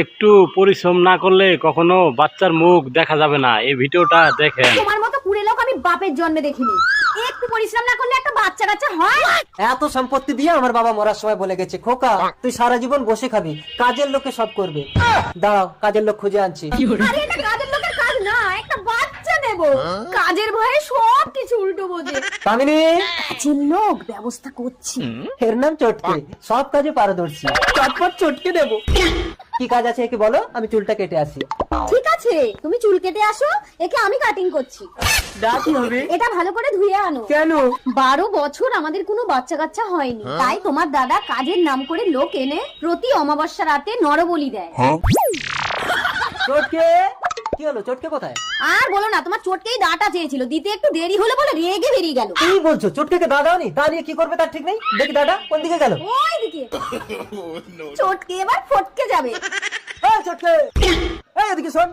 একটু পরিশ্রম না করলে কখনো বাচ্চার মুখ দেখা যাবে না। এই ভিডিওটা দেখেন। তোমার মতো কুড়ে লোক আমি বাপের জন্মে দেখিনি। একটু পরিশ্রম না করলে একটা বাচ্চা কাচ্চা হয়? এত সম্পত্তি দিয়ে আমার বাবা মরার সময় বলে গেছে, খোকা তুই সারা জীবন বসে খাবি, কাজের লোকে সব করবে। দাঁড়াও, কাজের লোক খুঁজে আনছি। আরে এটা কাজের লোকের কাজ না, একটা বাচ্চা নেব। কাজের ভয়ে সব কিছু উল্টো বোঝে। কামিনী, কাজের লোক ব্যবস্থা করছি। এর নাম চটকে, সব কাজে পারদর্শী। চটপট চটকে দেবো। কি কাজ আছে একে বলো, আমি চুলটা কেটে আসি। ঠিক আছে, তুমি চুল কেটে আসো, একে আমি কাটিং করছি। ডাকি হবে? এটা ভালো করে ধুয়ে আনো। কেন? 12 বছর আমাদের কোনো বাচ্চা কাচ্চা হয়নি, তাই তোমার দাদা কাজের নাম করে লোক এনে প্রতি অমাবস্যা রাতে নরবলি দেয়। চটকে কি হলো? চটকে কোথায়? আর বলো না, তোমার চটকেই দাঁটা চেয়েছিল, দিতে একটু দেরি হলো বলে রেগে বেরিয়ে গেল। কি বলছো? চটকে দাদাওনি? তা নিয়ে কি করবে তার ঠিক নেই। দেখি দাদা কোন দিকে গেল। ওই দিকে। চটকে এবার ফটকে যাবে। চটকে, এই এদিকে শোন।